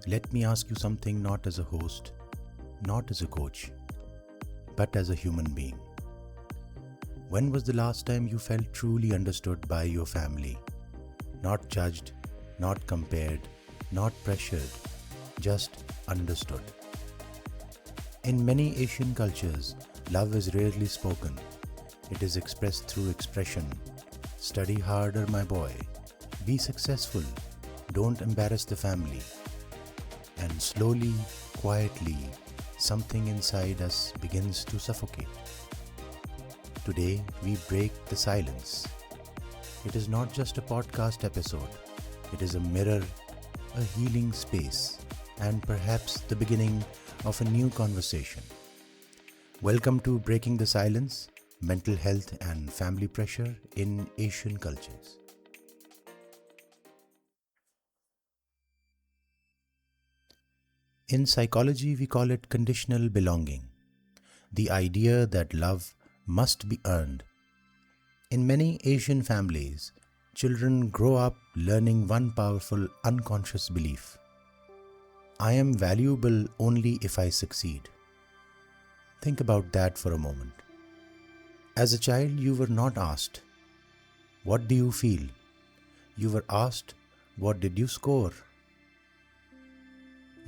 Let me ask you something, not as a host, not as a coach, but as a human being. When was the last time you felt truly understood by your family? Not judged, not compared, not pressured, just understood. In many Asian cultures, love is rarely spoken. It is expressed through expression. Study harder, my boy. Be successful. Don't embarrass the family. And slowly, quietly, something inside us begins to suffocate. Today, we break the silence. It is not just a podcast episode. It is a mirror, a healing space, and perhaps the beginning of a new conversation. Welcome to Breaking the Silence, Mental Health and Family Pressure in Asian Cultures. In psychology, we call it conditional belonging, the idea that love must be earned. In many Asian families, children grow up learning one powerful unconscious belief: I am valuable only if I succeed. Think about that for a moment. As a child, you were not asked, what do you feel? You were asked, what did you score?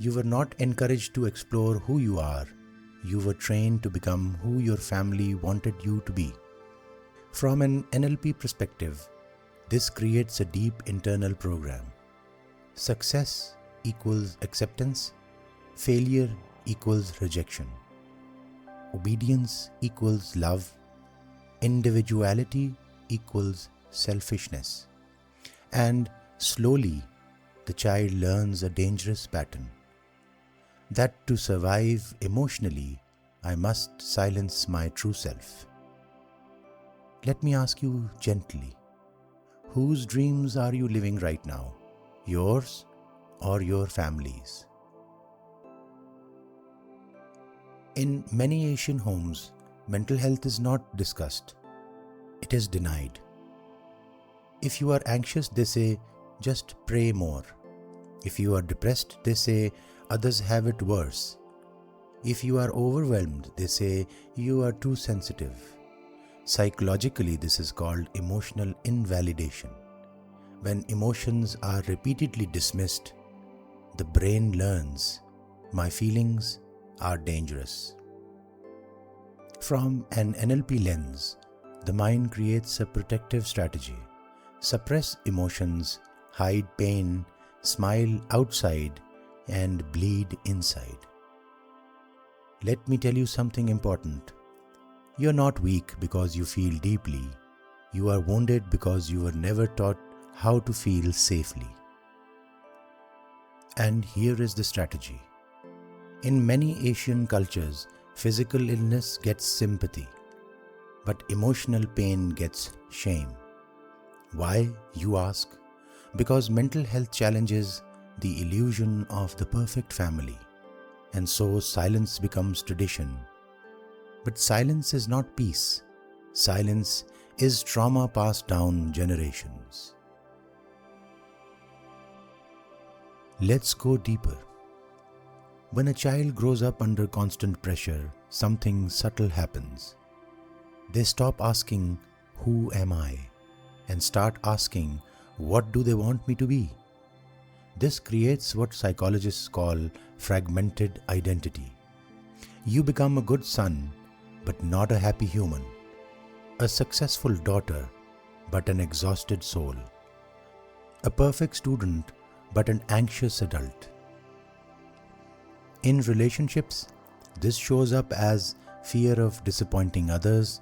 You were not encouraged to explore who you are. You were trained to become who your family wanted you to be. From an NLP perspective, this creates a deep internal program. Success equals acceptance. Failure equals rejection. Obedience equals love. Individuality equals selfishness. And slowly, the child learns a dangerous pattern. That to survive emotionally, I must silence my true self. Let me ask you gently, whose dreams are you living right now? Yours or your family's? In many Asian homes, mental health is not discussed. It is denied. If you are anxious, they say, just pray more. If you are depressed, they say, others have it worse. If you are overwhelmed, they say, you are too sensitive. Psychologically, this is called emotional invalidation. When emotions are repeatedly dismissed, the brain learns, my feelings are dangerous. From an NLP lens, the mind creates a protective strategy. Suppress emotions, hide pain, smile outside, and bleed inside. Let me tell you something important. You're not weak because you feel deeply. You are wounded because you were never taught how to feel safely. And here is the strategy. In many Asian cultures, physical illness gets sympathy, but emotional pain gets shame. Why, you ask? Because mental health challenges the illusion of the perfect family, and so silence becomes tradition. But silence is not peace. Silence is trauma passed down generations. Let's go deeper. When a child grows up under constant pressure, something subtle happens. They stop asking, who am I? And start asking, what do they want me to be? This creates what psychologists call fragmented identity. You become a good son, but not a happy human. A successful daughter, but an exhausted soul. A perfect student, but an anxious adult. In relationships, this shows up as fear of disappointing others,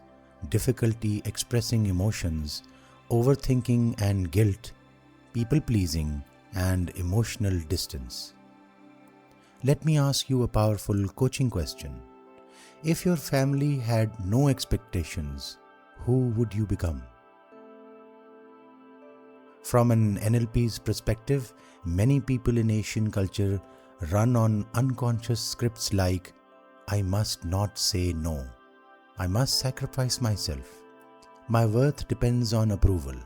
difficulty expressing emotions, overthinking and guilt, people-pleasing, and emotional distance. Let me ask you a powerful coaching question. If your family had no expectations, who would you become? From an NLP's perspective, many people in Asian culture run on unconscious scripts like, I must not say no. I must sacrifice myself. My worth depends on approval.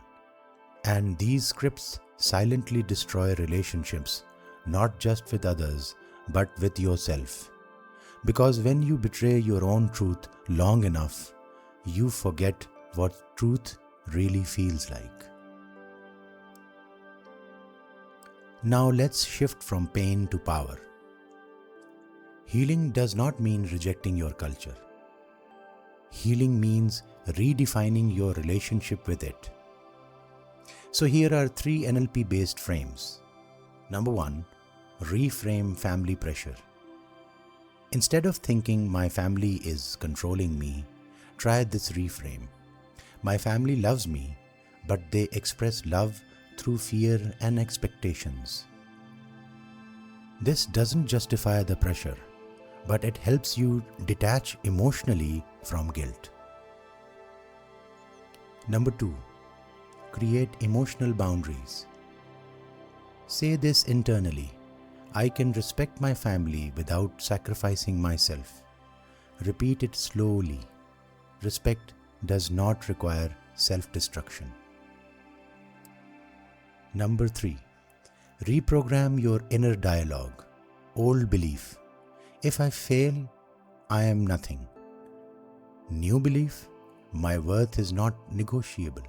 And these scripts silently destroy relationships not just with others, but with yourself. Because when you betray your own truth long enough, you forget what truth really feels like. Now let's shift from pain to power. Healing does not mean rejecting your culture. Healing means redefining your relationship with it. So here are 3 NLP-based frames. Number 1, reframe family pressure. Instead of thinking my family is controlling me, try this reframe. My family loves me, but they express love through fear and expectations. This doesn't justify the pressure, but it helps you detach emotionally from guilt. Number 2, create emotional boundaries. Say this internally: I can respect my family without sacrificing myself. Repeat it slowly. Respect does not require self-destruction. Number 3, reprogram your inner dialogue. Old belief: if I fail, I am nothing. New belief: my worth is not negotiable.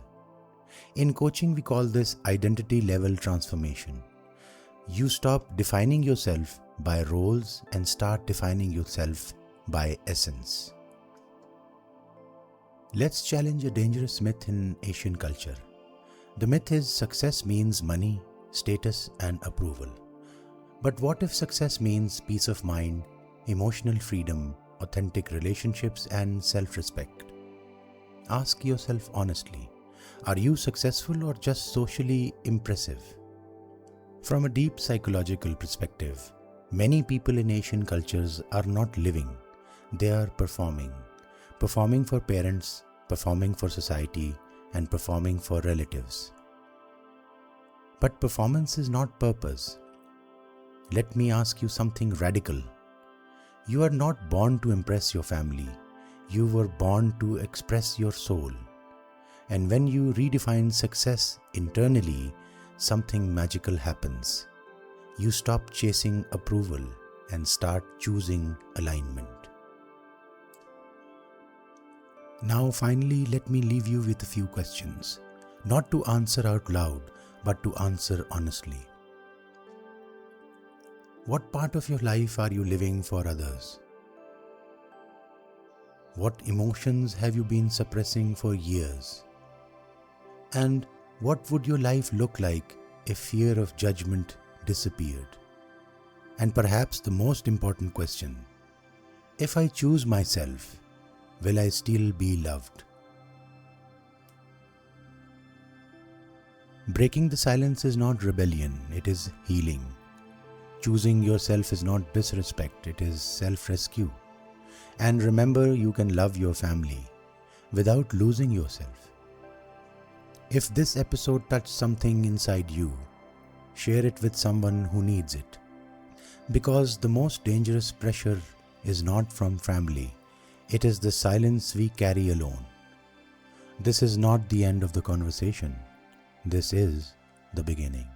In coaching, we call this identity level transformation. You stop defining yourself by roles and start defining yourself by essence. Let's challenge a dangerous myth in Asian culture. The myth is success means money, status, and approval. But what if success means peace of mind, emotional freedom, authentic relationships, and self-respect? Ask yourself honestly, are you successful or just socially impressive? From a deep psychological perspective, many people in Asian cultures are not living, they are performing. Performing for parents, performing for society, and performing for relatives. But performance is not purpose. Let me ask you something radical. You are not born to impress your family. You were born to express your soul. And when you redefine success internally, something magical happens. You stop chasing approval and start choosing alignment. Now finally, let me leave you with a few questions, not to answer out loud, but to answer honestly. What part of your life are you living for others? What emotions have you been suppressing for years? And what would your life look like if fear of judgment disappeared? And perhaps the most important question, if I choose myself, will I still be loved? Breaking the silence is not rebellion, it is healing. Choosing yourself is not disrespect, it is self-rescue. And remember, you can love your family without losing yourself. If this episode touched something inside you, share it with someone who needs it. Because the most dangerous pressure is not from family, it is the silence we carry alone. This is not the end of the conversation. This is the beginning.